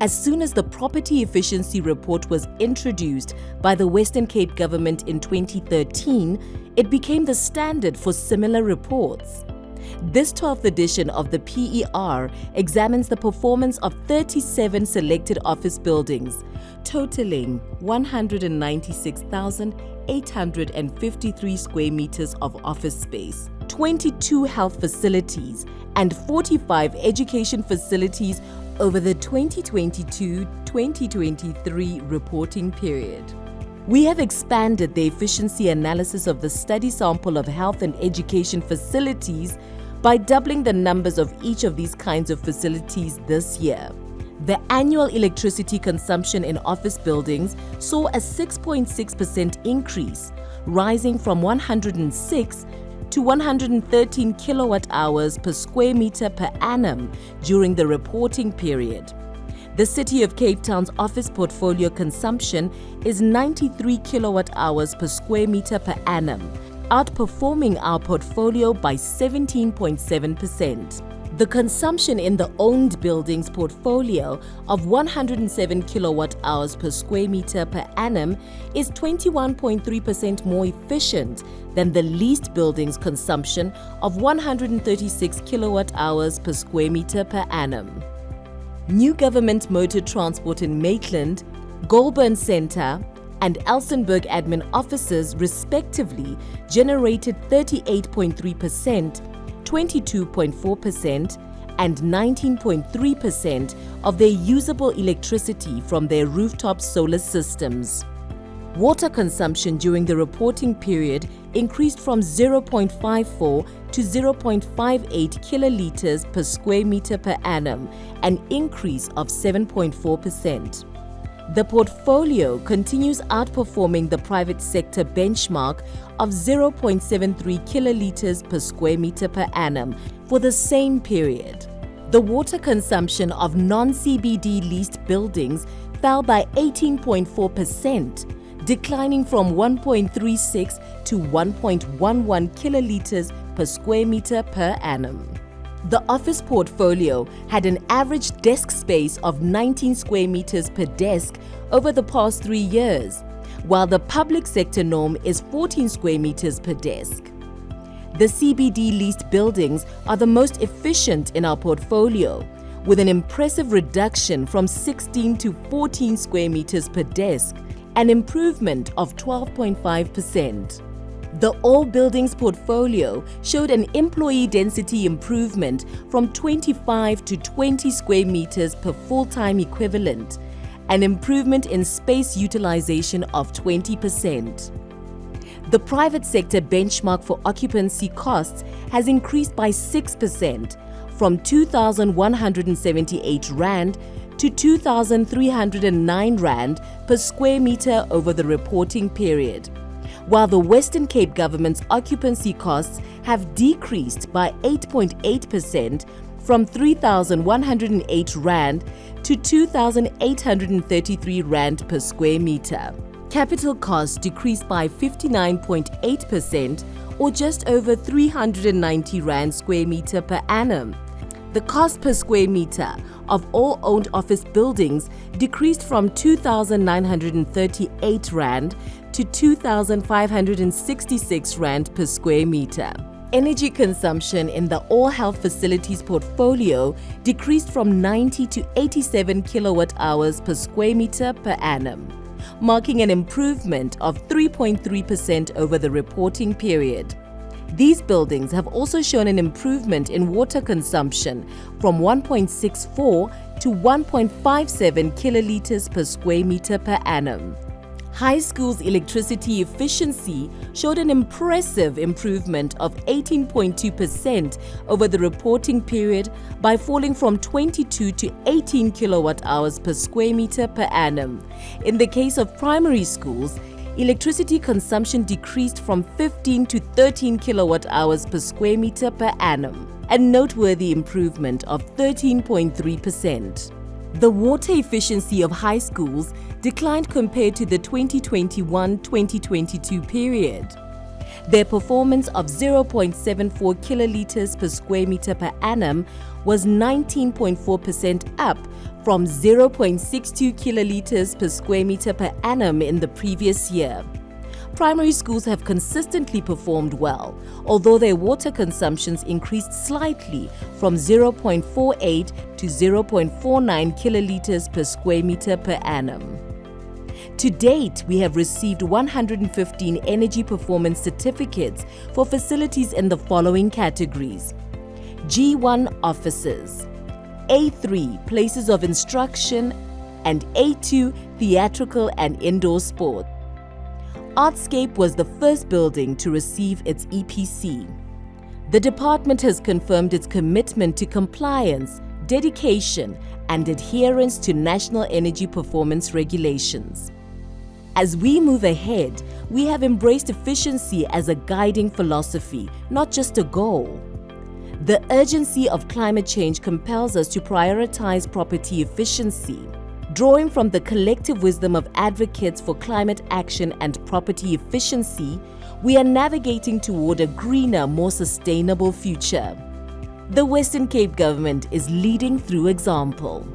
As soon as the Property Efficiency Report was introduced by the Western Cape government in 2013, it became the standard for similar reports. This 12th edition of the PER examines the performance of 37 selected office buildings, totaling 196,853 square meters of office space, 22 health facilities, and 45 education facilities over the 2022-2023 reporting period. We have expanded the efficiency analysis of the study sample of health and education facilities by doubling the numbers of each of these kinds of facilities this year. The annual electricity consumption in office buildings saw a 6.6% increase, rising from 106 to 113 kilowatt hours per square meter per annum during the reporting period. The City of Cape Town's office portfolio consumption is 93 kilowatt hours per square meter per annum, outperforming our portfolio by 17.7%. The consumption in the owned buildings portfolio of 107 kilowatt hours per square meter per annum is 21.3% more efficient than the leased buildings consumption of 136 kilowatt hours per square meter per annum. New Government Motor Transport in Maitland, Goulburn Centre, and Elsenburg admin offices respectively generated 38.3%, 22.4%, and 19.3% of their usable electricity from their rooftop solar systems. Water consumption during the reporting period increased from 0.54 to 0.58 kiloliters per square meter per annum, an increase of 7.4%. The portfolio continues outperforming the private sector benchmark of 0.73 kiloliters per square meter per annum for the same period. The water consumption of non-CBD leased buildings fell by 18.4%, declining from 1.36 to 1.11 kiloliters per square meter per annum. The office portfolio had an average desk space of 19 square meters per desk over the past 3 years, while the public sector norm is 14 square meters per desk. The CBD leased buildings are the most efficient in our portfolio, with an impressive reduction from 16 to 14 square meters per desk, an improvement of 12.5%. The All Buildings portfolio showed an employee density improvement from 25 to 20 square meters per full-time equivalent, an improvement in space utilization of 20%. The private sector benchmark for occupancy costs has increased by 6%, from 2,178 Rand to 2,309 Rand per square meter over the reporting period, while the Western Cape government's occupancy costs have decreased by 8.8% from 3,108 Rand to 2,833 Rand per square meter. Capital costs decreased by 59.8%, or just over 390 Rand square meter per annum. The cost per square meter of all owned office buildings decreased from 2,938 Rand to 2,566 Rand per square meter. Energy consumption in the all health facilities portfolio decreased from 90 to 87 kilowatt hours per square meter per annum, marking an improvement of 3.3% over the reporting period. These buildings have also shown an improvement in water consumption from 1.64 to 1.57 kiloliters per square meter per annum. High School's electricity efficiency showed an impressive improvement of 18.2% over the reporting period by falling from 22 to 18 kilowatt hours per square meter per annum. In the case of primary schools, electricity consumption decreased from 15 to 13 kilowatt hours per square meter per annum, a noteworthy improvement of 13.3%. The water efficiency of high schools declined compared to the 2021-2022 period. Their performance of 0.74 kiloliters per square meter per annum was 19.4% up from 0.62 kilolitres per square metre per annum in the previous year. Primary schools have consistently performed well, although their water consumptions increased slightly from 0.48 to 0.49 kilolitres per square metre per annum. To date, we have received 115 energy performance certificates for facilities in the following categories: G1 offices, A3 places of instruction, and A2 theatrical and indoor sport. Artscape was the first building to receive its EPC. The department has confirmed its commitment to compliance, dedication, and adherence to national energy performance regulations. As we move ahead, we have embraced efficiency as a guiding philosophy, not just a goal. The urgency of climate change compels us to prioritize property efficiency. Drawing from the collective wisdom of advocates for climate action and property efficiency, we are navigating toward a greener, more sustainable future. The Western Cape Government is leading through example.